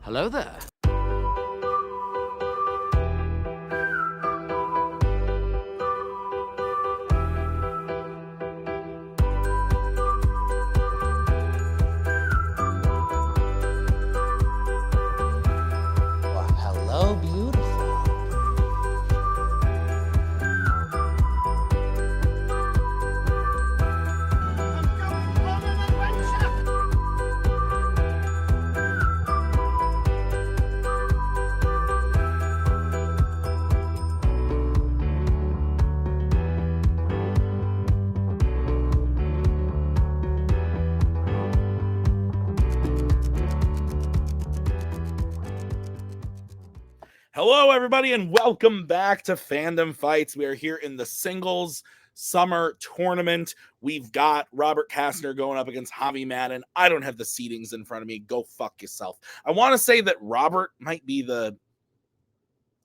Hello there. Hello, beautiful. Hello, everybody, and welcome back to Fandom Fights. We are here in the singles summer tournament. We've got Robert Castner going up against Javi Madan. I don't have the seedings in front of me. Go fuck yourself. I want to say that Robert might be the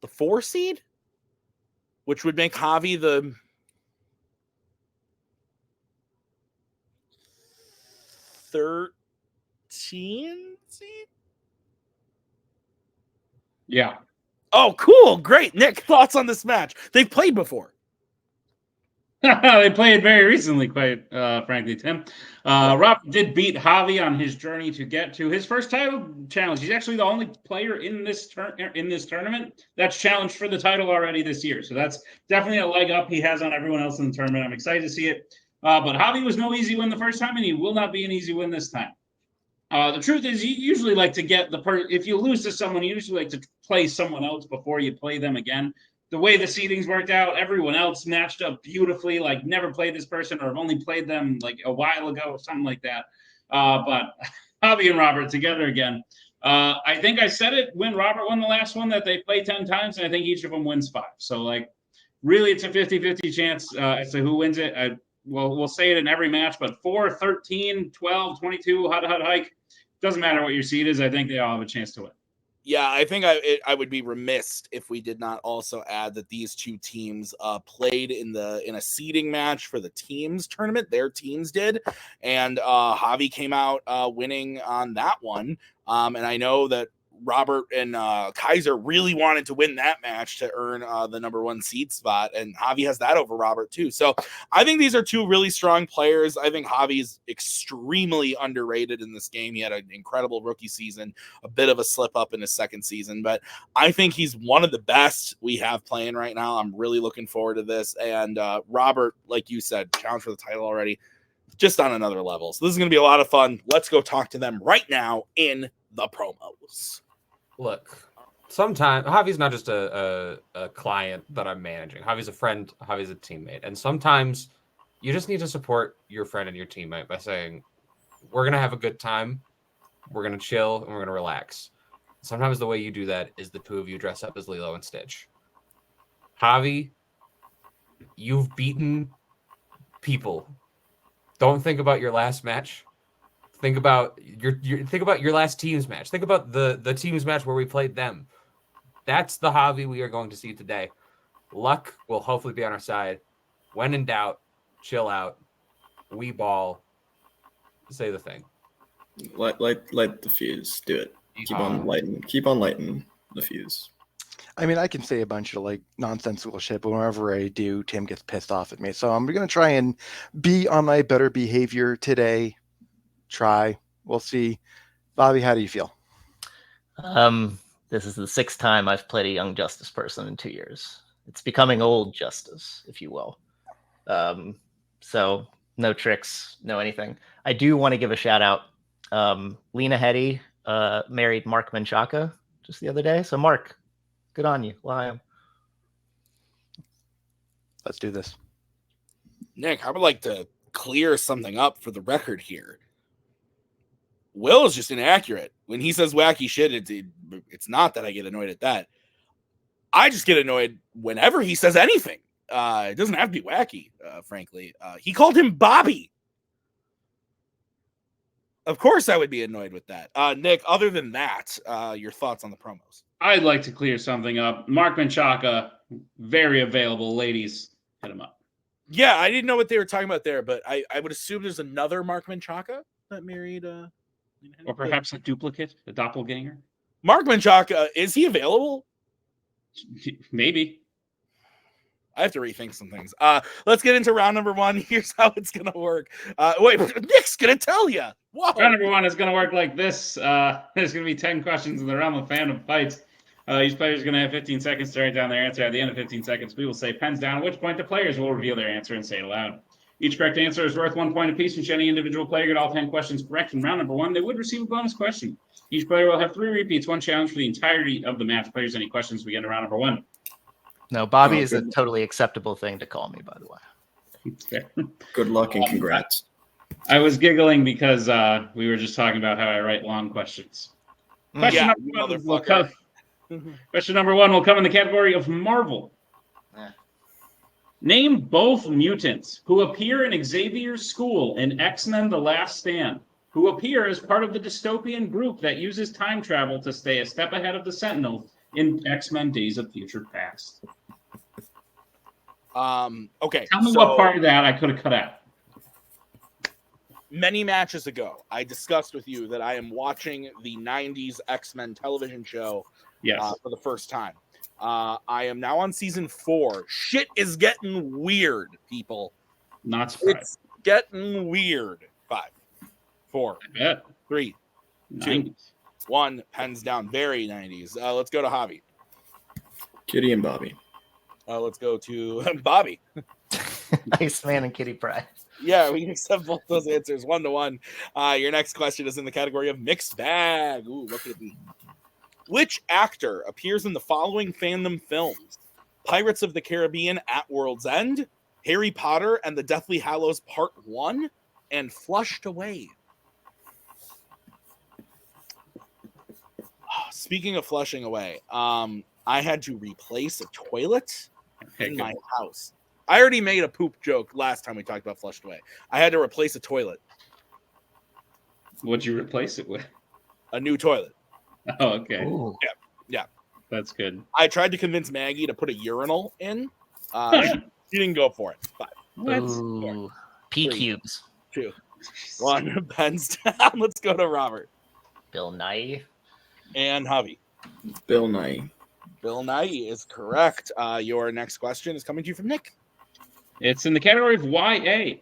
4 seed, which would make Javi the 13 seed. Yeah. Oh, cool. Great. Nick, thoughts on this match? They've played before. They played very recently, quite frankly, Tim. Rob did beat Javi on his journey to get to his first title challenge. He's actually the only player in this tournament that's challenged for the title already this year. So that's definitely a leg up he has on everyone else in the tournament. I'm excited to see it. But Javi was no easy win the first time, and he will not be an easy win this time. The truth is, you usually like to get if you lose to someone, you usually like to play someone else before you play them again. The way the seedings worked out, everyone else matched up beautifully, like never played this person or have only played them like a while ago, something like that. But Javi and Robert together again. I think I said it when Robert won the last one that they play 10 times, and I think each of them wins 5. So, like, really, it's a 50-50 chance as to who wins it. We'll say it in every match, but 4, 13, 12, 22, hut hike. Doesn't matter what your seed is. I think they all have a chance to win. Yeah, I think I would be remiss if we did not also add that these two teams played in a seeding match for the teams tournament. Their teams did, and Javi came out winning on that one. And I know that Robert and Kaiser really wanted to win that match to earn the number 1 seed spot, and Javi has that over Robert too. So I think these are two really strong players. I think Javi's extremely underrated in this game. He had an incredible rookie season, a bit of a slip up in his second season, but I think he's one of the best we have playing right now. I'm really looking forward to this. And Robert, like you said, challenge for the title already, just on another level. So this is going to be a lot of fun. Let's go talk to them right now in the promos. Look, sometimes Javi's not just a client that I'm managing. Javi's a friend. Javi's a teammate. And sometimes you just need to support your friend and your teammate by saying, we're going to have a good time. We're going to chill and we're going to relax. Sometimes the way you do that is the two of you dress up as Lilo and Stitch. Javi, you've beaten people. Don't think about your last match. Think about your last teams match. Think about the teams match where we played them. That's the Javi we are going to see today. Luck will hopefully be on our side. When in doubt, chill out. We ball. Say the thing. Light the fuse. Do it. Keep on lighting the fuse. I mean, I can say a bunch of like nonsensical shit, but whenever I do, Tim gets pissed off at me. So I'm going to try and be on my better behavior today. We'll see. Bobby, how do you feel? This is the 6th time I've played a Young Justice person in 2 years. It's becoming old Justice, if you will. So no tricks, no anything. I do want to give a shout out. Lena Headey married Mark Menchaca just the other day. So Mark, good on you. Well, I am. Let's do this. Nick, I would like to clear something up for the record here. Will is just inaccurate. When he says wacky shit, it's not that I get annoyed at that. I just get annoyed whenever he says anything. It doesn't have to be wacky, frankly. He called him Bobby. Of course I would be annoyed with that. Nick, other than that, your thoughts on the promos? I'd like to clear something up. Mark Menchaca, very available. Ladies, hit him up. Yeah, I didn't know what they were talking about there, but I would assume there's another Mark Menchaca that married... or perhaps a duplicate, a doppelganger. Mark Menchaca, is he available? Maybe. I have to rethink some things. Let's get into round number 1. Here's how it's gonna work. Wait, Nick's gonna tell you. Whoa. Round number 1 is going to work like this. There's going to be 10 questions in the realm of Fandom fights. Each player is going to have 15 seconds to write down their answer. At the end of 15 seconds, we will say pens down, at which point the players will reveal their answer and say it aloud. Each correct answer is worth 1 point apiece, and should any individual player get all 10 questions correct in round number 1, they would receive a bonus question. Each player will have 3 repeats, 1 challenge for the entirety of the match. Players, any questions we get into round number 1? No, Bobby is a totally acceptable thing to call me, by the way. Good luck and congrats. I was giggling because we were just talking about how I write long questions. Question number 1 will come in the category of Marvel. Name both mutants who appear in Xavier's school in X-Men: The Last Stand, who appear as part of the dystopian group that uses time travel to stay a step ahead of the Sentinels in X-Men: Days of Future Past. Okay. Tell me what part of that I could have cut out. Many matches ago, I discussed with you that I am watching the 90s X-Men television show for the first time. I am now on season 4. Shit is getting weird, people. Not surprised. It's getting weird. 5, 4, 3, 2, 1. Pens down. Very 90s. Let's go to Javi. Kitty and Bobby. Let's go to Bobby. Iceman and Kitty Pryde. Yeah, we can accept both those answers 1-1. Your next question is in the category of mixed bag. Ooh, what could it be? Which actor appears in the following Fandom films? Pirates of the Caribbean: At World's End, Harry Potter and the Deathly Hallows Part 1, and Flushed Away. Speaking of flushing away, I had to replace a toilet in my house. I already made a poop joke last time we talked about Flushed Away. I had to replace a toilet. What'd you replace it with? A new toilet. Oh, okay. Ooh. Yeah. That's good. I tried to convince Maggie to put a urinal in. She didn't go for it. 5. Ooh. P cubes. 2, 1. Pens down. Let's go to Robert. Bill Nye. And Javi. Bill Nye. Bill Nye is correct. Your next question is coming to you from Nick. It's in the category of YA.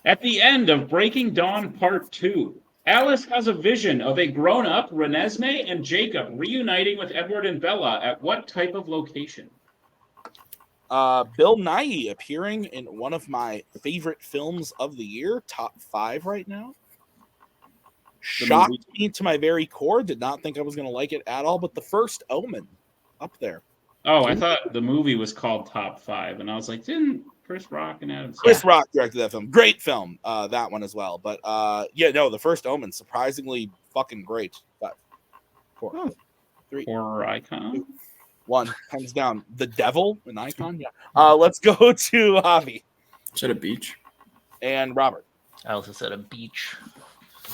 At the end of Breaking Dawn Part 2, Alice has a vision of a grown-up Renesmee and Jacob reuniting with Edward and Bella at what type of location? Bill Nye appearing in one of my favorite films of the year, top 5 right now. Shocked me to my very core. Did not think I was going to like it at all, but The First Omen up there. Oh, I thought the movie was called Top 5, and I was like, didn't Chris Rock and Adam Chris Rock directed that film. Great film, that one as well. But The First Omen, surprisingly fucking great. 5, 4, 3, horror icon. 2, 1. Hands down. The Devil, an icon. Yeah. Let's go to Javi. Is that a beach? And Robert. I also said a beach.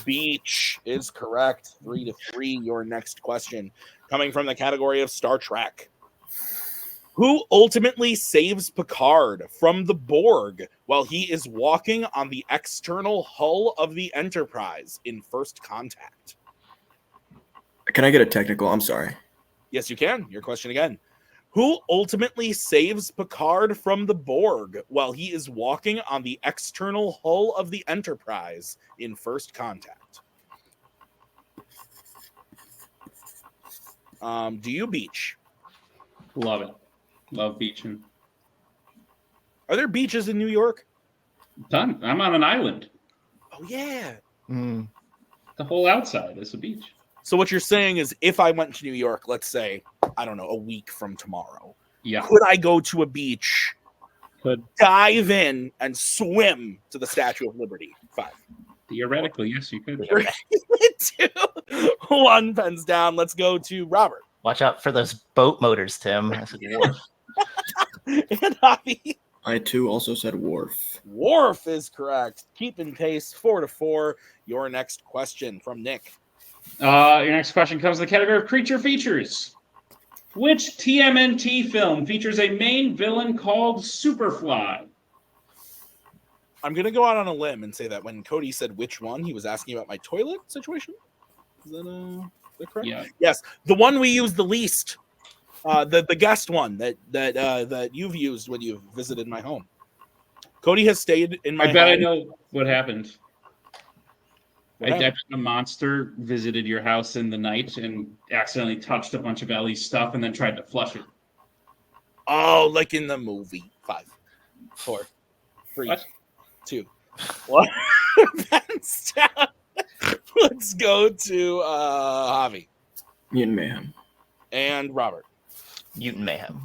Beach is correct. 3-3. Your next question coming from the category of Star Trek. Who ultimately saves Picard from the Borg while he is walking on the external hull of the Enterprise in First Contact? Can I get a technical? I'm sorry. Yes, you can. Your question again. Who ultimately saves Picard from the Borg while he is walking on the external hull of the Enterprise in First Contact? Do you beach? Love it. Love beaching. Are there beaches in New York? Done. I'm on an island. Oh, yeah. The whole outside is a beach. So what you're saying is if I went to New York, let's say, I don't know, a week from tomorrow, yeah, could I go to a beach, could dive in, and swim to the Statue of Liberty? 5. Theoretically, yes, you could. 2, 1. Pens down. Let's go to Robert. Watch out for those boat motors, Tim. I said wharf. And Javi. I too also said wharf. Wharf is correct. Keeping pace. 4-4. Your next question from Nick. Your next question comes in the category of creature features. Which TMNT film features a main villain called Superfly? I'm going to go out on a limb and say that when Cody said which one, he was asking about my toilet situation. Is that Yeah. Yes, the one we use the least. The guest one that you've used when you've visited my home. Cody has stayed in my I bet home. I know what happened. What happened? A monster visited your house in the night and accidentally touched a bunch of Ellie's stuff and then tried to flush it. Oh, like in the movie. 5, 4, 3, What? 2, 1. Let's go to Javi Mutant Mayhem. and Robert. Mutant Mayhem.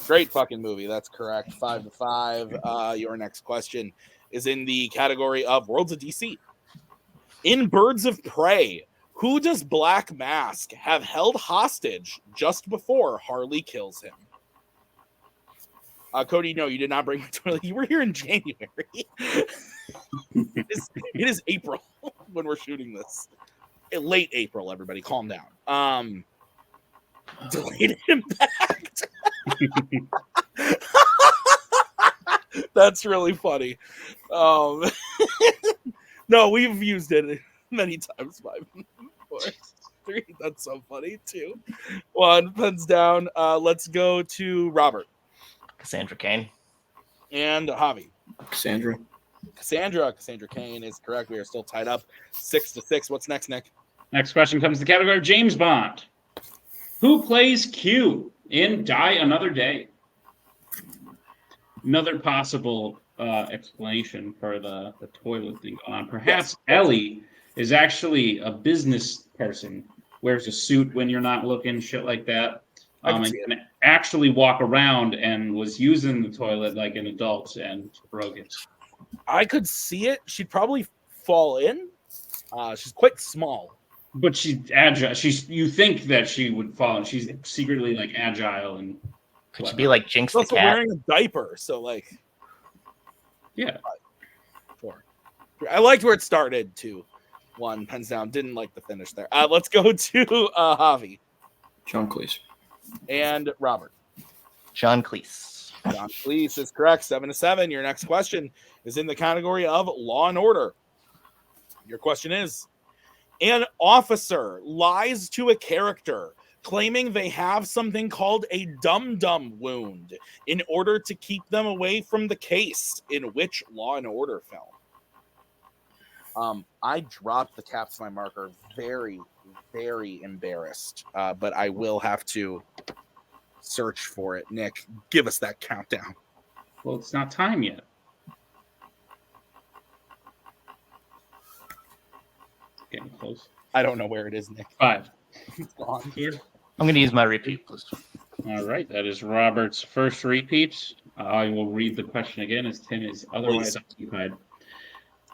Great fucking movie. That's correct. 5-5. Your next question is in the category of Worlds of DC. In Birds of Prey, who does Black Mask have held hostage just before Harley kills him? Cody, no, you did not bring my toilet. You were here in January. It is April when we're shooting this. Late April, everybody. Calm down. Delayed impact. That's really funny. No, we've used it many times. 5, 4, 3. That's so funny. 2, 1. Pens down. Let's go to Robert Cassandra Cain. and Javi. Cassandra. Cassandra Cain is correct. We are still tied up 6-6. What's next, Nick? Next question comes to the category of James Bond. Who plays Q in Die Another Day? Another possible explanation for the toilet thing going on. Perhaps Ellie is actually a business person, wears a suit when you're not looking, shit like that. And can actually walk around and was using the toilet like an adult and broke it. I could see it. She'd probably fall in. She's quite small. But she's agile. You think that she would fall, and she's secretly like agile and. Could she be like Jinx She's the also cat? wearing a diaper, so like. Yeah. 4. I liked where it started. 2, 1. Pens down. Didn't like the finish there. Let's go to Javi John Cleese. and Robert. John Cleese. John Cleese is correct. 7-7. Your next question is in the category of Law and Order. Your question is: an officer lies to a character claiming they have something called a dum-dum wound in order to keep them away from the case. In which Law and Order film? I dropped the caps to my marker. Very, very embarrassed. But I will have to search for it. Nick, give us that countdown. Well, it's not time yet. Getting close. I don't know where it is, Nick. 5. It's gone. I'm going to use my repeat, please. All right, that is Robert's first repeat. I will read the question again as Tim is otherwise occupied.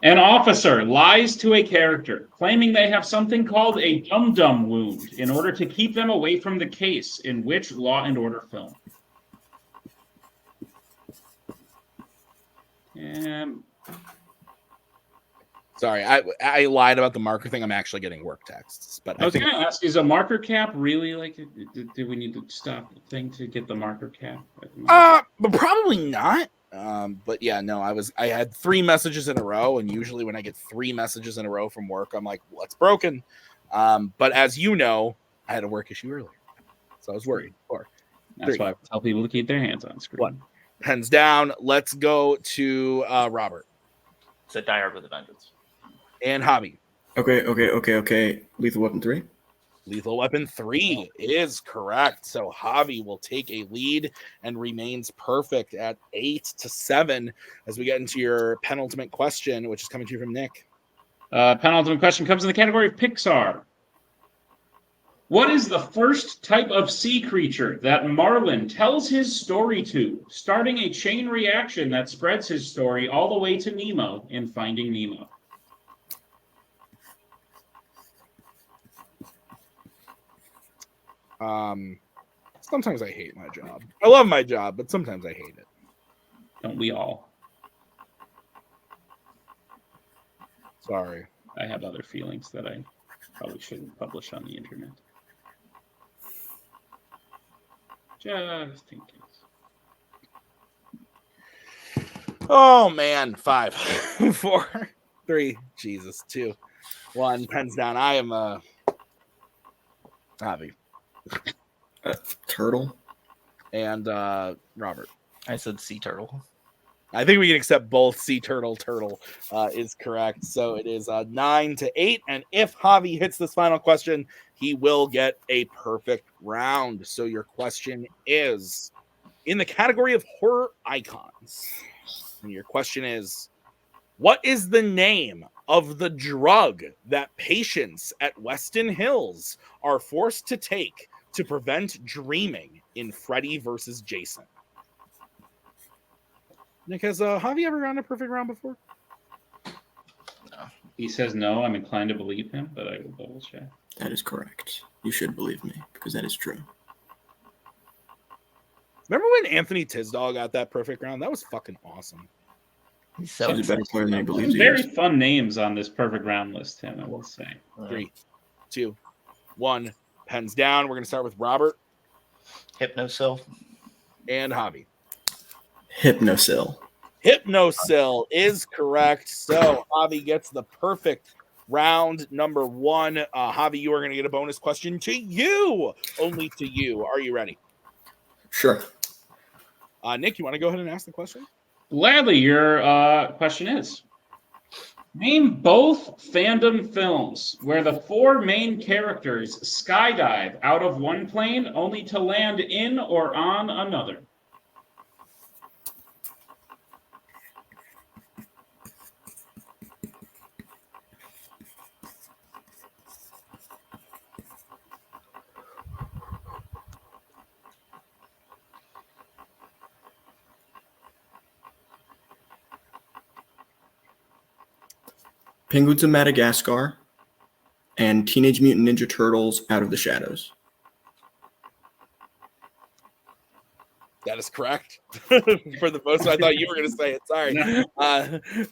An officer lies to a character, claiming they have something called a dum-dum wound in order to keep them away from the case. In which Law and Order film? Sorry, I lied about the marker thing. I'm actually getting work texts. But I was going to ask, is a marker cap really like, do we need to stop the thing to get the marker cap? But probably not. But yeah, no, I had 3 messages in a row, and usually when I get 3 messages in a row from work, I'm like, what's broken? But as you know, I had a work issue earlier, so I was worried. 4, 3. That's why I tell people to keep their hands on screen. 1. Pens down. Let's go to Robert. It's a Die Hard with a Vengeance. And Javi. Okay. Lethal Weapon 3. Lethal Weapon 3 is correct. So Javi will take a lead and remains perfect at 8-7 as we get into your penultimate question, which is coming to you from Nick. Penultimate question comes in the category of Pixar. What is the first type of sea creature that Marlin tells his story to, starting a chain reaction that spreads his story all the way to Nemo in Finding Nemo? Sometimes I hate my job. I love my job, but sometimes I hate it. Don't we all? Sorry. I have other feelings that I probably shouldn't publish on the internet. Just in case. Oh man, 5, 4, 3, Jesus, 2, 1. Pens down. I am Javi. Turtle. And Robert. I said sea turtle. I think we can accept both sea turtle is correct. So it is 9-8. And if Javi hits this final question, he will get a perfect round. So your question is in the category of horror icons. And your question is, what is the name of the drug that patients at Weston Hills are forced to take to prevent dreaming in Freddy versus Jason? Nick, has Javi ever run a perfect round before? He says no. I'm inclined to believe him, but I will double check. That is correct. You should believe me because that is true. Remember when Anthony Tisdall got that perfect round? That was fucking awesome. He's so He's a better player than he believes he Very is. fun names on this perfect round list, Tim, I will say. 3, 2, 1. Pens down. We're going to start with Robert. Hypnosil. And Javi. Hypnosil. Hypnosil is correct. So Javi gets the perfect round number 1. Javi, you are going to get a bonus question to you. Only to you. Are you ready? Sure. Nick, you want to go ahead and ask the question? Gladly, your question is, name both Fandom films where the 4 main characters skydive out of one plane only to land in or on another. Penguins of Madagascar and Teenage Mutant Ninja Turtles Out of the Shadows. That is correct. For the most, I thought you were going to say it. Sorry.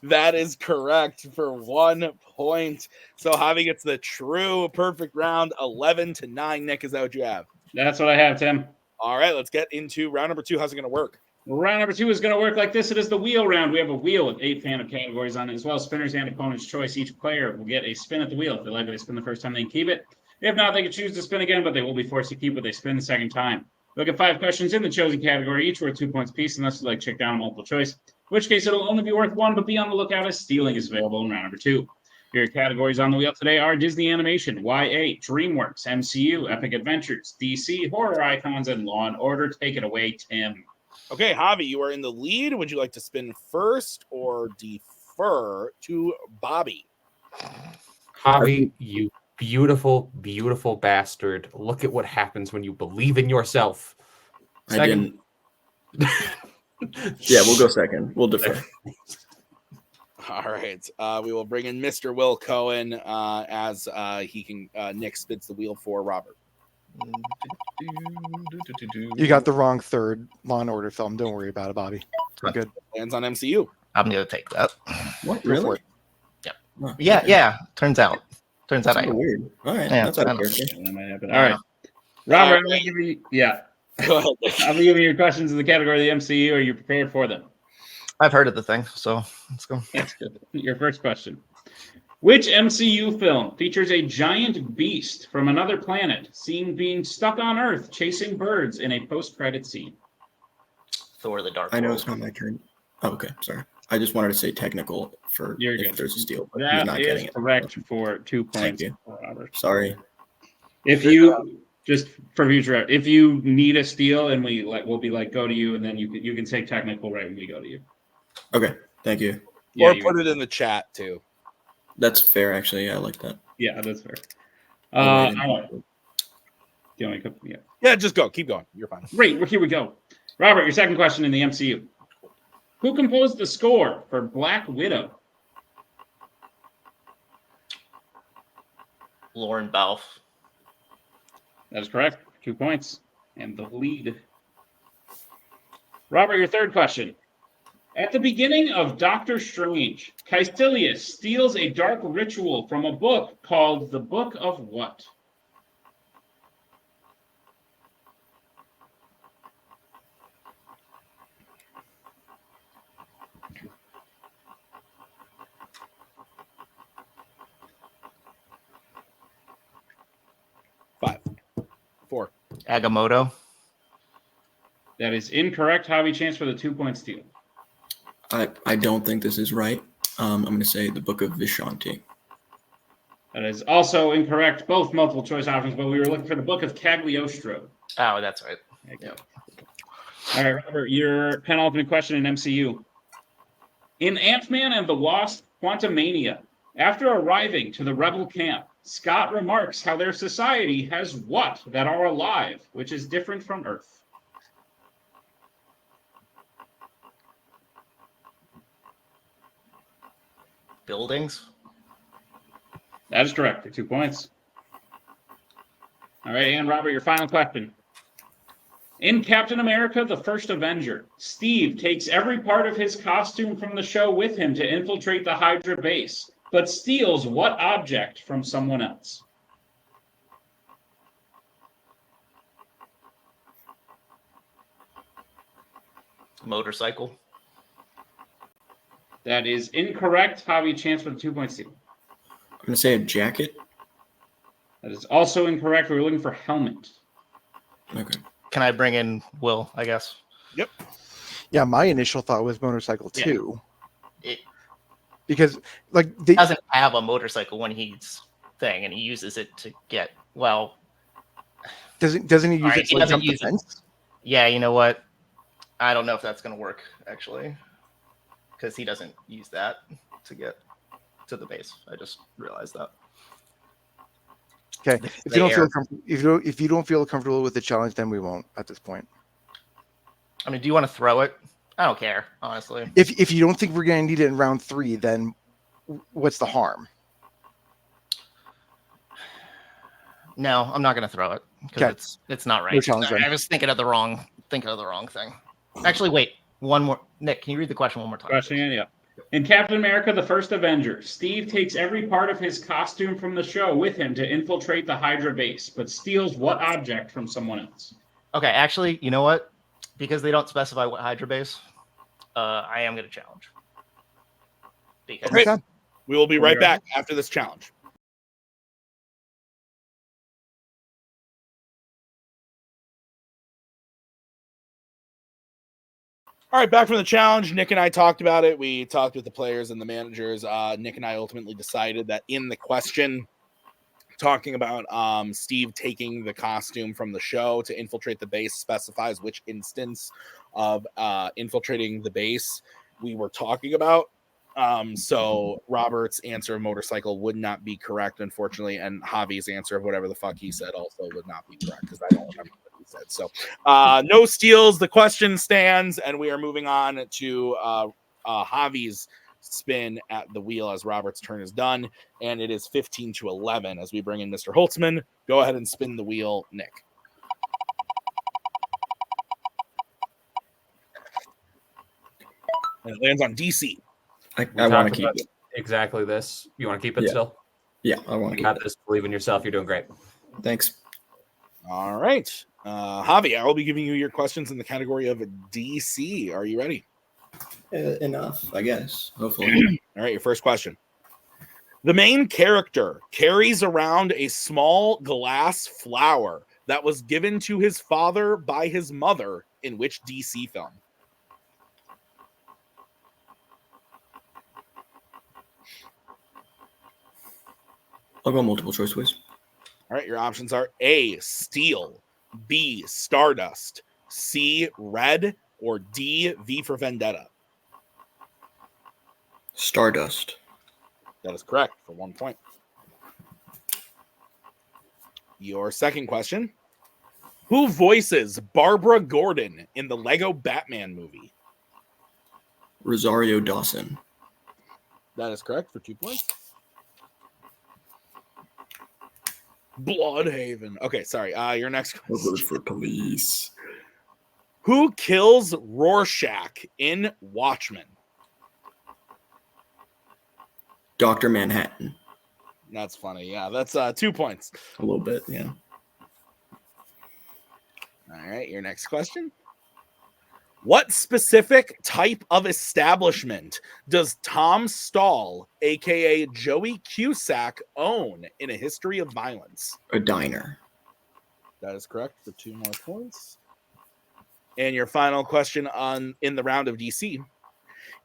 That is correct for 1 point. So Javi gets the true perfect round, 11-9. Nick, is that what you have? That's what I have, Tim. All right, let's get into round number 2. How's it going to work? Round number 2 is going to work like this. It is the wheel round. We have a wheel with 8 Fandom categories on it as well. Spinners and opponent's choice. Each player will get a spin at the wheel. If they like it, they spin the first time, they can keep it. If not, they can choose to spin again, but they will be forced to keep what they spin the second time. They'll get 5 questions in the chosen category, each worth 2 points apiece, unless you like check down multiple choice, in which case it'll only be worth 1, but be on the lookout as stealing is available in round number 2. Your categories on the wheel today are Disney Animation, YA, DreamWorks, MCU, Epic Adventures, DC, Horror Icons, and Law & Order. Take it away, Tim. Okay, Javi, you are in the lead. Would you like to spin first or defer to Bobby? Javi, you beautiful, beautiful bastard. Look at what happens when you believe in yourself. I didn't. Yeah, we'll go second. We'll defer. All right. We will bring in Mr. Will Cohen as he can. Nick spins the wheel for Robert. You got the wrong third Law and Order film. Don't worry about it, Bobby. We're good. Lands on MCU. I'm gonna take that. What? Go for Really? it. Oh, Yeah, okay. yeah. Turns out I That's am. weird. All right. Yeah, That's out I of know. character. That might happen. All right. Robert, I'm going to give you, Go ahead, Nick. I'll be giving you your questions in the category of the MCU. Are you prepared for them? I've heard of the thing, so let's go. That's good. Your first question. Which MCU film features a giant beast from another planet seen being stuck on Earth chasing birds in a post-credit scene? Thor: The Dark I know World. it's not my turn. Oh, okay. Sorry. I just wanted to say technical for You're if good. there's a steal, but he's That not is getting it. correct for 2 points. you. For Robert. Sorry. If you just for future, if you need a steal and we'll be like go to you, and then you can take technical right when we go to you. Okay. Thank you. Or you- put it in the chat too. That's fair, actually. Yeah, I like that. Yeah, that's fair. I'll write it. All right. Do you want me to- yeah. Yeah, just go. Keep going. You're fine. Great. Well, here we go. Robert, your second question in the MCU. Who composed the score for Black Widow? Lauren Balfe. That is correct. 2 points. And the lead. Robert, your third question. At the beginning of Doctor Strange, Caecilius steals a dark ritual from a book called the Book of what? Five, Agamotto. That is incorrect. Javi, chance for the 2-point steal. I don't think this is right. I'm going to say the Book of Vishanti. That is also incorrect. Both multiple choice options, but we were looking for the Book of Cagliostro. Oh, that's right. Yeah. All right, Robert, your penultimate question in MCU. In Ant-Man and the Wasp: Quantumania, after arriving to the rebel camp, Scott remarks how their society has what that are alive, which is different from Earth? Buildings. That is correct for 2 points. All right, and Robert, your final question. In Captain America, the First Avenger, Steve takes every part of his costume from the show with him to infiltrate the Hydra base, but steals what object from someone else? Motorcycle. That is incorrect. Javi, chance for the 2-point steal. I'm going to say a jacket. That is also incorrect. We were looking for helmet. Okay. Can I bring in Will, I guess? Yep. Yeah, my initial thought was motorcycle Yeah. too. It Because like they doesn't have a motorcycle when he's thing, and he uses it to get, well, doesn't he use Alright, it he to like, doesn't jump the use it. fence? yeah, you know what? I don't know if that's going to work, actually, because he doesn't use that to get to the base. I just realized that. Okay. It's If the you don't feel air. comfortable, if you don't feel comfortable with the challenge, then we won't at this point. I mean, do you want to throw it? I don't care, honestly. If you don't think we're going to need it in round 3, then what's the harm? No, I'm not going to throw it because Okay. it's not right. No challenge then. I was thinking of the wrong thing. Actually, wait, one more. Nick, can you read the question one more time? Question, yeah. In Captain America, the First Avenger, Steve takes every part of his costume from the show with him to infiltrate the Hydra base, but steals what object from someone else? Okay, actually, you know what? Because they don't specify what Hydra base, I am going to challenge. Because Okay. We will be right back after this challenge. All right, back from the challenge. Nick and I talked about it. We talked with the players and the managers. Nick and I ultimately decided that in the question, talking about Steve taking the costume from the show to infiltrate the base specifies which instance of infiltrating the base we were talking about. So Robert's answer of motorcycle would not be correct, unfortunately, and Javi's answer of whatever the fuck he said also would not be correct because I don't remember what he said. So no steals. The question stands, and we are moving on to Javi's spin at the wheel as Robert's turn is done, and it is 15-11 as we bring in Mr. Holtzman. Go ahead and spin the wheel, Nick. And it lands on DC. I want to keep about it. exactly this. You want to keep it Yeah. still? Yeah, I want to You keep got it. this. Believe in yourself. You're doing great. Thanks. All right. Javi, I will be giving you your questions in the category of DC. Are you ready? Enough, I guess. Hopefully. All right, your first question. The main character carries around a small glass flower that was given to his father by his mother in which DC film? I'll go multiple choice, please. All right, your options are A, steel, B, stardust, C, red, or D, V for Vendetta. Stardust. That is correct for 1 point. Your second question. Who voices Barbara Gordon in the Lego Batman movie? Rosario Dawson. That is correct for 2 points. Bloodhaven. Okay, sorry. Your next I'll question. vote for police. Who kills Rorschach in Watchmen? Dr. Manhattan. That's funny. Yeah, that's 2 points. A little bit, yeah. All right, your next question. What specific type of establishment does Tom Stahl, aka Joey Cusack, own in A History of Violence? A diner. That is correct for 2 more points. And your final question in the round of DC.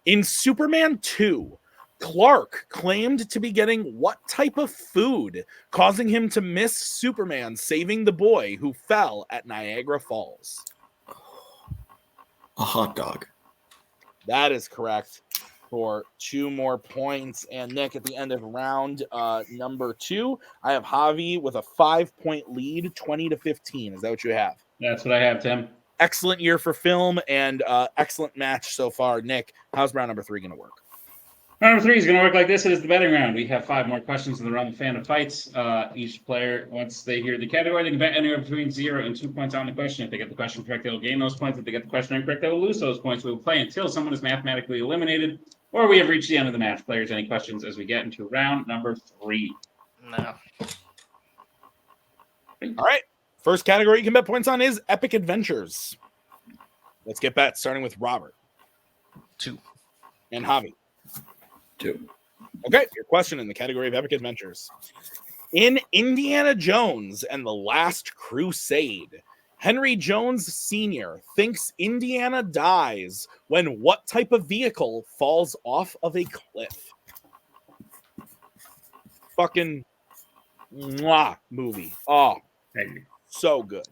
In Superman 2, Clark claimed to be getting what type of food, causing him to miss Superman saving the boy who fell at Niagara Falls? A hot dog. That is correct for 2 more points. And Nick, at the end of round number 2, I have Javi with a 5-point lead, 20-15. Is that what you have? That's what I have, Tim. Excellent year for film and excellent match so far. Nick, how's round number 3 going to work? Round number 3 is going to work like this. It is the betting round. We have 5 more questions in the round of Fandom Fights. Each player, once they hear the category, they can bet anywhere between 0 and 2 points on the question. If they get the question correct, they will gain those points. If they get the question incorrect, they will lose those points. We will play until someone is mathematically eliminated or we have reached the end of the match. Players, any questions as we get into round number 3? No. All right. First category you can bet points on is Epic Adventures. Let's get bets, starting with Robert. 2. And Javi. 2. Okay, your question in the category of Epic Adventures. In Indiana Jones and the Last Crusade, Henry Jones Sr. thinks Indiana dies when what type of vehicle falls off of a cliff? Fucking mwah movie. Oh, so good.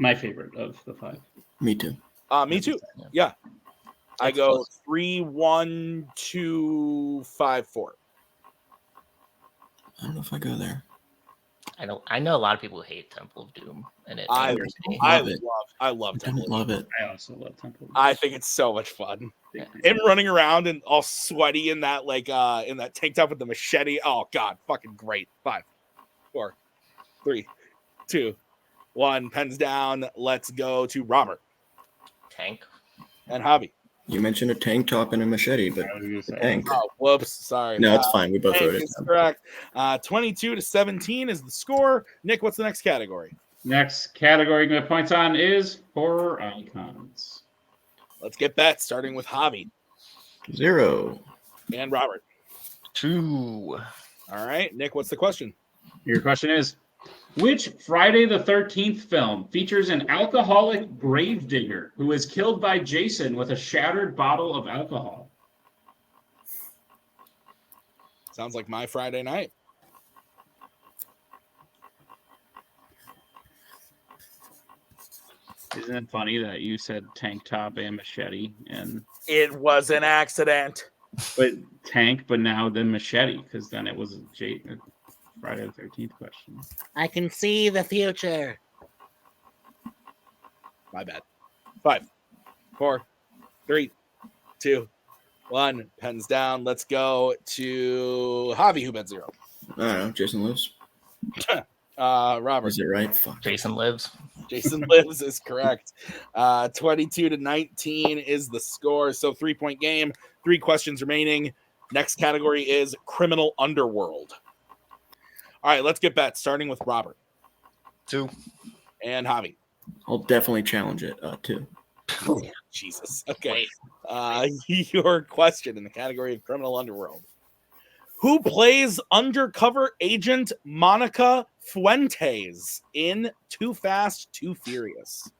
My favorite of the 5. Me too. Me too. Yeah. I go 3, 1, 2, 5, 4. I don't know if I go there. I know a lot of people who hate Temple of Doom, and it I angers me. love I don't love it. I also love Temple. I think it's so much fun. Him running around and all sweaty in that in that tank top with the machete. Oh god, fucking great. 5, 4, 3, 2, 1. Pens down. Let's go to Robert Tank. and Javi. You mentioned a tank top and a machete, but a tank. Oh, whoops. Sorry. No, it's fine. We both Tank wrote it is down. correct. 22-17 is the score. Nick, what's the next category? Next category you can get points on is horror icons. Let's get bets, starting with Javi 0. and Robert. 2. All right, Nick, what's the question? Your question is, which Friday the 13th film features an alcoholic gravedigger who is killed by Jason with a shattered bottle of alcohol? Sounds like my Friday night. Isn't it funny that you said tank top and machete, and It was an accident. but tank, but now then machete, because then it was a Friday the 13th question. I can see the future. My bad. 5, 4, 3, 2, 1. Pens down. Let's go to Javi, who bet 0. I don't know. Jason lives. Robert. Is it right? Fuck. Jason lives. Jason lives is correct. 22-19 is the score. So 3-point game. 3 questions remaining. Next category is Criminal Underworld. All right, let's get bets, starting with Robert 2. and Javi. I'll definitely challenge it. 2. Jesus. Okay. Your question in the category of Criminal Underworld. Who plays undercover agent Monica Fuentes in Too Fast, Too Furious?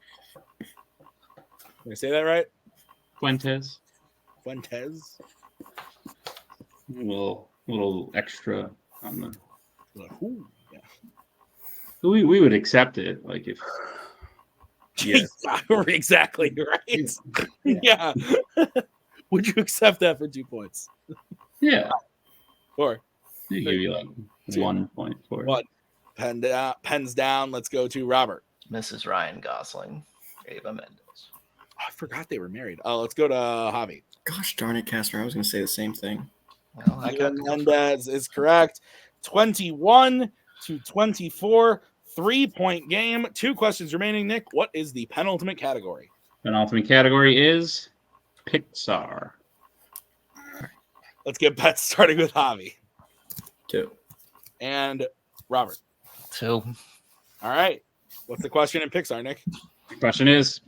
Did I say that right? Fuentes. Fuentes? A little extra on the. Ooh, yeah. We would accept it, like if. Yes. Exactly right. Yeah. Would you accept that for 2 points? Yeah. 4. They give you like 1 point for it. 1. Pens down. Let's go to Robert. Mrs. Ryan Gosling. Ava Mendes. Oh, I forgot they were married. Let's go to Javi. Gosh darn it, Castner. I was going to say the same thing. Well, I Ava got Mendes is correct. 21-24. 3-point game. 2 questions remaining. Nick, what is the penultimate category? Penultimate category is Pixar. Let's get bets, starting with Javi 2. and Robert. 2. All right. What's the question in Pixar, Nick? The question is,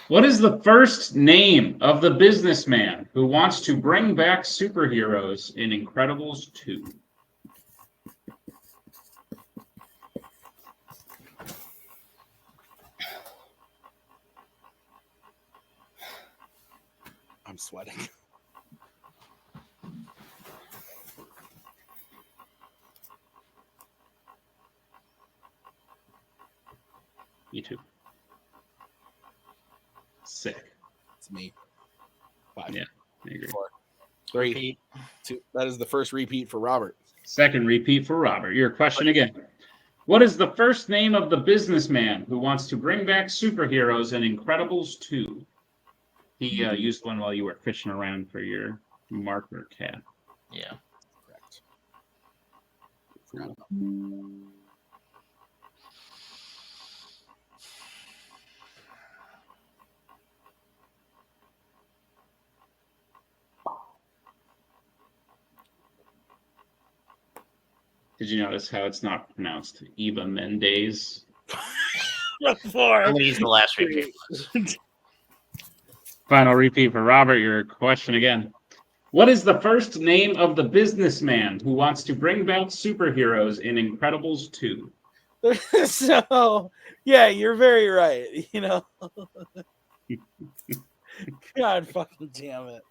what is the first name of the businessman who wants to bring back superheroes in Incredibles 2? sweating. Me too. Sick. It's me. 5, Yeah, I agree. 4, 3, Repeat. 2. That is the first repeat for Robert. Second repeat for Robert. Your question again. What is the first name of the businessman who wants to bring back superheroes in Incredibles 2? He used one while you were fishing around for your marker, Cat. Yeah. Correct. Did you notice how it's not pronounced Eva Mendes? I'm gonna use the last repeat. Final repeat for Robert. Your question again. What is the first name of the businessman who wants to bring back superheroes in Incredibles 2? So, yeah, you're very right. You know, God fucking damn it.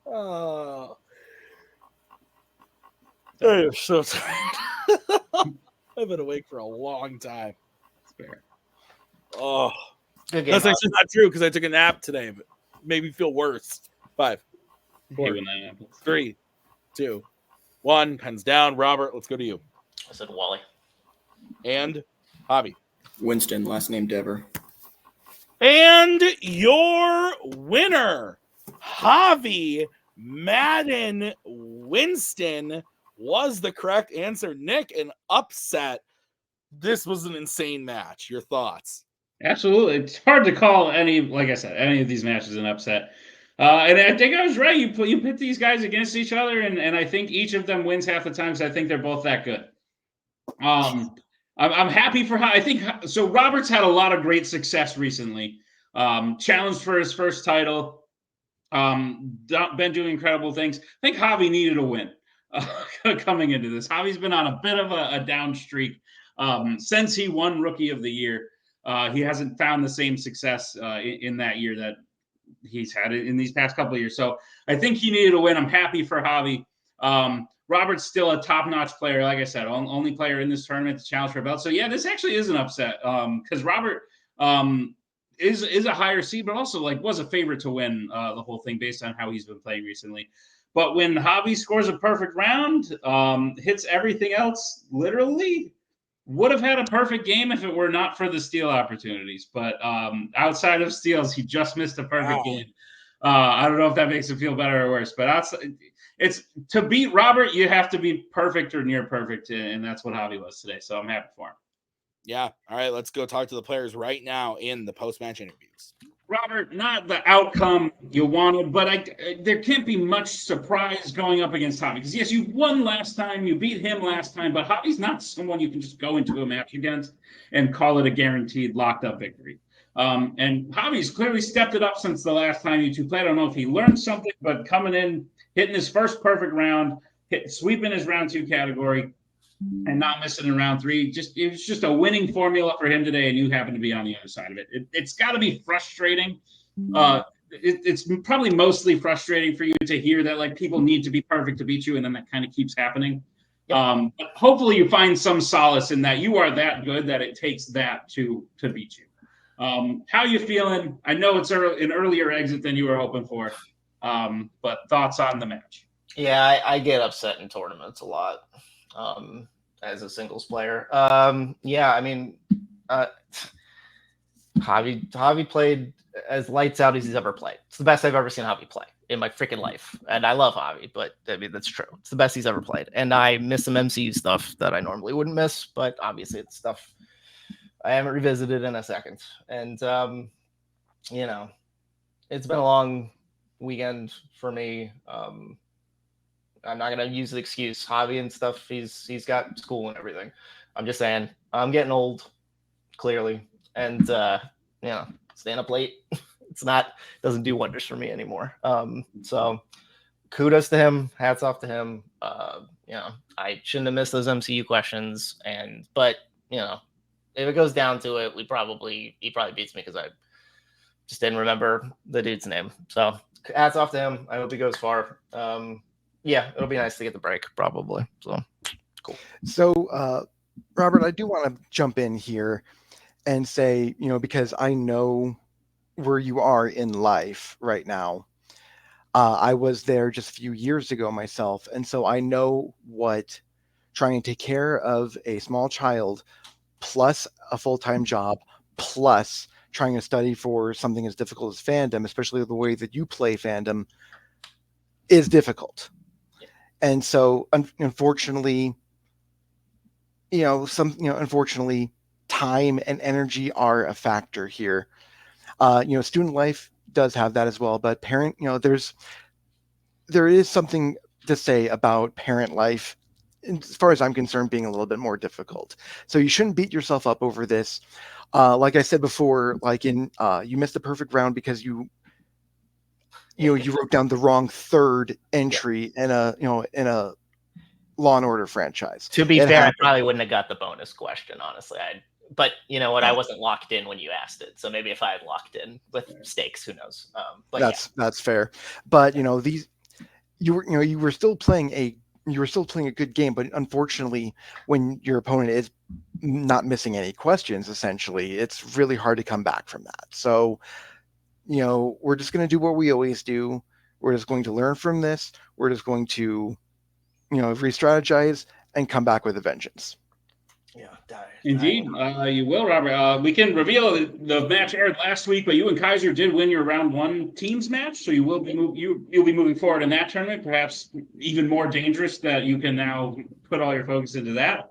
Oh, I am so tired. I've been awake for a long time. That's fair. Oh, Good game. that's actually not true because I took a nap today, but it made me feel worse. 5, 4, Hey, when that happens. 3, 2, 1. Pens down. Robert, let's go to you. I said Wally. And Javi. Winston, last name Dever. And your winner, Javi Madan Winston, was the correct answer. Nick, an upset. This was an insane match. Your thoughts? Absolutely. It's hard to call any, like I said, any of these matches an upset. And I think I was right. You pit these guys against each other, and I think each of them wins half the time because I think they're both that good. I'm happy for how I think so. Robert's had a lot of great success recently. Challenged for his first title. Been doing incredible things. I think Javi needed a win coming into this. Javi's been on a bit of a down streak since he won Rookie of the Year. He hasn't found the same success in that year that he's had it in these past couple of years. So I think he needed a win. I'm happy for Javi. Robert's still a top-notch player. Like I said, only player in this tournament to challenge for a belt. So yeah, this actually is an upset because Robert is a higher seed, but also like was a favorite to win the whole thing based on how he's been playing recently. But when Javi scores a perfect round, hits everything else literally, would have had a perfect game if it were not for the steal opportunities. But outside of steals, he just missed a perfect game. I don't know if that makes it feel better or worse, but outside, it's to beat Robert, you have to be perfect or near perfect, and that's what Javi was today. So I'm happy for him. Yeah. All right. Let's go talk to the players right now in the post-match interviews. Robert, not the outcome you wanted, but there can't be much surprise going up against Javi. Because, yes, you won last time, you beat him last time, but Javi's not someone you can just go into a match against and call it a guaranteed locked-up victory. And Javi's clearly stepped it up since the last time you two played. I don't know if he learned something, but coming in, hitting his first perfect round, sweeping his round 2 category, and not missing in round 3. It was just a winning formula for him today, and you happen to be on the other side of it. It's got to be frustrating. It's probably mostly frustrating for you to hear that like people need to be perfect to beat you, and then that kind of keeps happening. But hopefully you find some solace in that you are that good that it takes that to beat you. How you feeling? I know it's an earlier exit than you were hoping for, but thoughts on the match? Yeah, I get upset in tournaments a lot. As a singles player. Yeah, I mean, Javi played as lights out as he's ever played. It's the best I've ever seen Javi play in my freaking life. And I love Javi, but I mean, that's true. It's the best he's ever played. And I miss some MCU stuff that I normally wouldn't miss, but obviously it's stuff I haven't revisited in a second. And, you know, it's been a long weekend for me. I'm not gonna use the excuse Javi and stuff. He's got school and everything. I'm just saying I'm getting old, clearly, and you know, staying up late. Doesn't do wonders for me anymore. So kudos to him. Hats off to him. You know, I shouldn't have missed those MCU questions, but you know, if it goes down to it, he probably beats me because I just didn't remember the dude's name. So hats off to him. I hope he goes far. Yeah, it'll be nice to get the break, probably. So cool. So, Robert, I do want to jump in here and say, because I know where you are in life right now. I was there just a few years ago myself, and so I know what trying to take care of a small child plus a full-time job plus trying to study for something as difficult as fandom, especially the way that you play fandom, is difficult. And so unfortunately, unfortunately time and energy are a factor here. Student life does have that as well, but parent, there is something to say about parent life, as far as I'm concerned, being a little bit more difficult. So you shouldn't beat yourself up over this. Like I said before, you missed the perfect round because you wrote down the wrong third entry in a Law and Order franchise. To be fair, I probably wouldn't have got the bonus question, honestly. But you know what? I wasn't locked in when you asked it. So maybe if I had locked in with stakes, who knows? But that's fair. But you were still playing a good game, but unfortunately, when your opponent is not missing any questions, essentially, it's really hard to come back from that. So, we're just going to do what we always do. We're just going to learn from this. We're just going to, re-strategize and come back with a vengeance. Yeah, indeed, you will, Robert. We can reveal the match aired last week, but you and Kaiser did win your round 1 teams match, so you will be you'll be moving forward in that tournament. Perhaps even more dangerous that you can now put all your focus into that.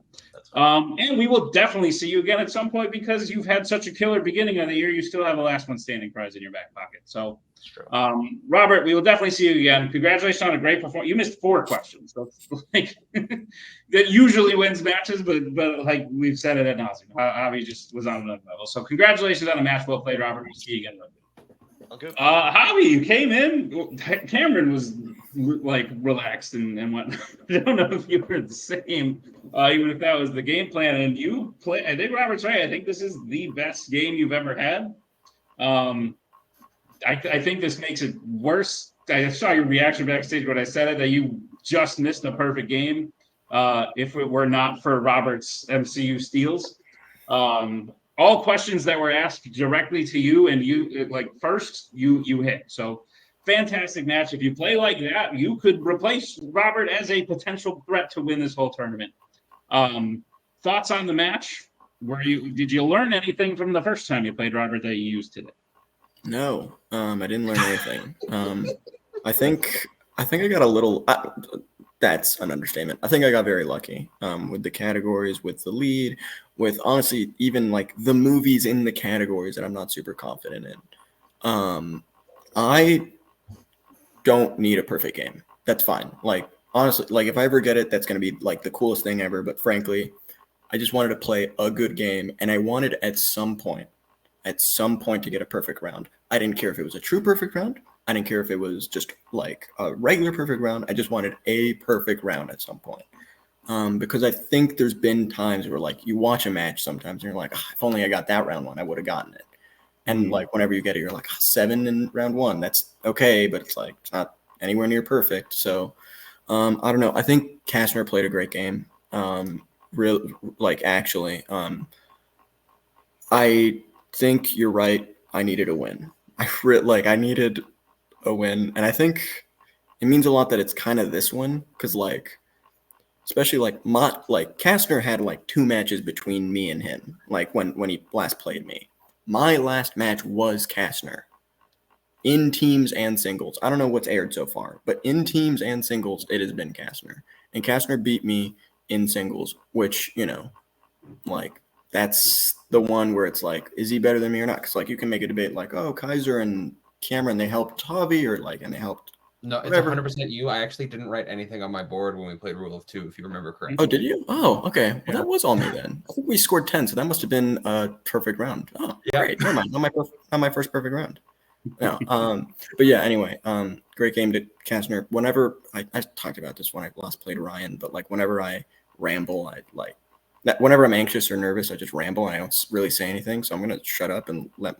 And we will definitely see you again at some point because you've had such a killer beginning of the year. You still have a last one standing prize in your back pocket. So, Robert, we will definitely see you again. Congratulations on a great performance. You missed 4 questions. So that usually wins matches, but like we've said it at nauseam. Javi just was on another level. So congratulations on a match well played, Robert. We'll see you again. Okay. Javi, you came in. Cameron was relaxed and whatnot. I don't know if you were the same, even if that was the game plan. And you play. I think Robert's right. I think this is the best game you've ever had. I think this makes it worse. I saw your reaction backstage when I said it, that you just missed a perfect game. If it were not for Robert's MCU steals. All questions that were asked directly to you, and you first you hit. So fantastic match. If you play like that, you could replace Robert as a potential threat to win this whole tournament. Thoughts on the match? Did you learn anything from the first time you played Robert that you used today? No, I didn't learn anything. I think I got a little. That's an understatement. I think I got very lucky with the categories, with the lead, with honestly even like the movies in the categories that I'm not super confident in. I don't need a perfect game. That's fine. Like honestly, like if I ever get it, that's gonna be like the coolest thing ever. But frankly, I just wanted to play a good game, and I wanted at some point to get a perfect round. I didn't care if it was a true perfect round. I didn't care if it was just like a regular perfect round. I just wanted a perfect round at some point. Because I think there's been times where like you watch a match sometimes and you're like, if only I got that round 1, I would have gotten it. And like whenever you get it, you're like 7 in round 1. That's okay, but it's like it's not anywhere near perfect. So I don't know. I think Castner played a great game. Actually. I think you're right. I needed a win. I needed a win, and I think it means a lot that it's kind of this one because especially Castner had 2 matches between me and him. Like when he last played me, my last match was Castner in teams and singles. I don't know what's aired so far, but in teams and singles, it has been Castner, and Castner beat me in singles, which that's the one where it's like, is he better than me or not? Because you can make a debate Kaiser and Cameron, they helped Javi and they helped. No, it's 100% you. I actually didn't write anything on my board when we played Rule of 2, if you remember correctly. Oh, did you? Oh, okay. Well, that was all me then. I think we scored 10, so that must have been a perfect round. Oh, yeah. Great. Never mind. Not my first perfect round. No. But yeah. Anyway, great game to Castner. Whenever I talked about this when I last played Ryan, but whenever I ramble, whenever I'm anxious or nervous, I just ramble and I don't really say anything. So I'm gonna shut up and let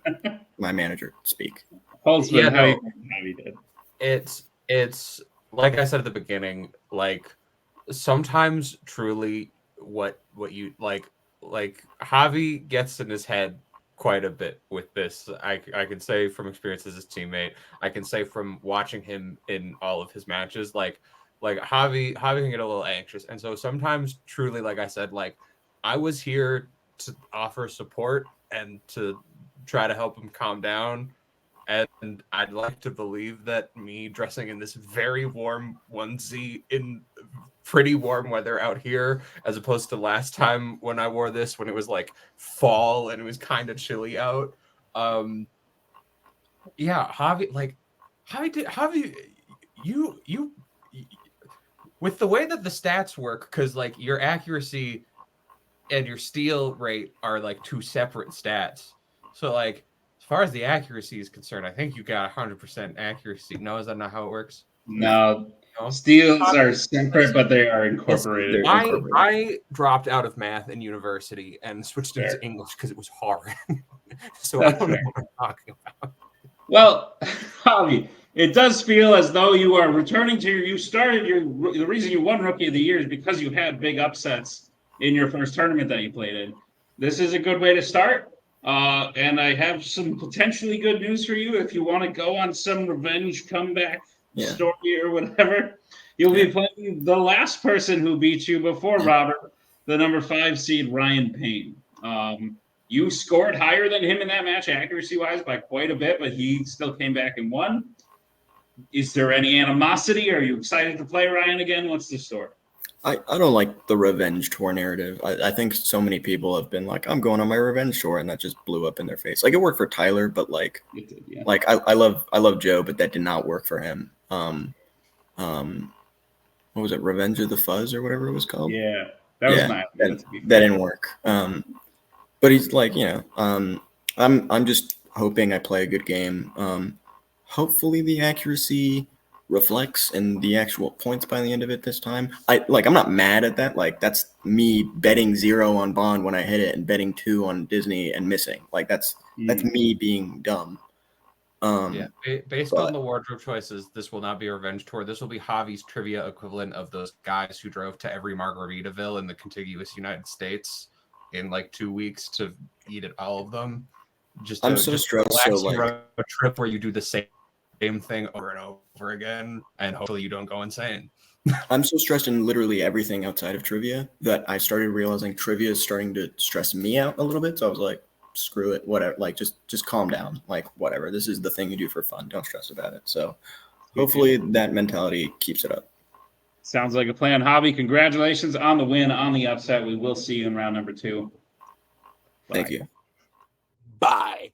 my manager speak. How he did. it's like I said at the beginning, like sometimes truly what you like Javi gets in his head quite a bit with this. I can say from experience as his teammate. I can say from watching him in all of his matches, like Javi can get a little anxious, and so sometimes truly, like I said, like I was here to offer support and to try to help him calm down. And I'd like to believe that me dressing in this very warm onesie in pretty warm weather out here, as opposed to last time when I wore this when it was like fall and it was kind of chilly out. Yeah, Javi, you with the way that the stats work, because like your accuracy and your steal rate are like two separate stats. So like as far as the accuracy is concerned, I think you got 100% accuracy. No, is that not how it works? No, No? steals are separate, but they are incorporated. They're incorporated. I dropped out of math in university and switched into Fair. English because it was hard. So That's I don't know fair. what I'm talking about. Well, Javi, it does feel as though you are returning to the reason you won Rookie of the Year is because you had big upsets in your first tournament that you played in. This is a good way to start. And I have some potentially good news for you if you want to go on some revenge comeback story or whatever. You'll be playing the last person who beat you before Robert, the number 5 seed Ryan Payne. You scored higher than him in that match, accuracy-wise, by quite a bit, but he still came back and won. Is there any animosity? Are you excited to play Ryan again? What's the story? I don't like the revenge tour narrative. I think so many people have been like, I'm going on my revenge tour, and that just blew up in their face. Like, it worked for Tyler, but like, It did, yeah. like I love Joe, but that did not work for him. What was it, Revenge of the Fuzz or whatever it was called? Yeah, that was nice. That didn't work. But he's like, I'm just hoping I play a good game. Hopefully the accuracy reflects in the actual points by the end of it this time. I'm not mad at that. Like, that's me betting 0 on Bond when I hit it and betting 2 on Disney and missing. Like, that's me being dumb. Based on the wardrobe choices, this will not be a revenge tour. This will be Javi's trivia equivalent of those guys who drove to every Margaritaville in the contiguous United States in like 2 weeks to eat at all of them. I'm so stressed. So like a trip where you do the same thing over and over again, and hopefully you don't go insane. I'm so stressed in literally everything outside of trivia that I started realizing trivia is starting to stress me out a little bit. So I was like, screw it, whatever. Like, just calm down. Like, whatever. This is the thing you do for fun. Don't stress about it. So hopefully that mentality keeps it up. Sounds like a plan. Javi, congratulations on the win, on the upset. We will see you in round number 2. Bye. Thank you. Bye.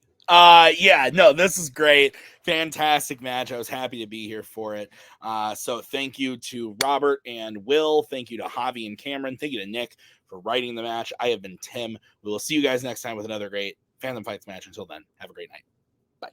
This is great. Fantastic match. I was happy to be here for it. So thank you to Robert and Will. Thank you to Javi and Cameron. Thank you to Nick for writing the match. I have been Tim. We will see you guys next time with another great Fandom Fights match. Until then, have a great night. Bye.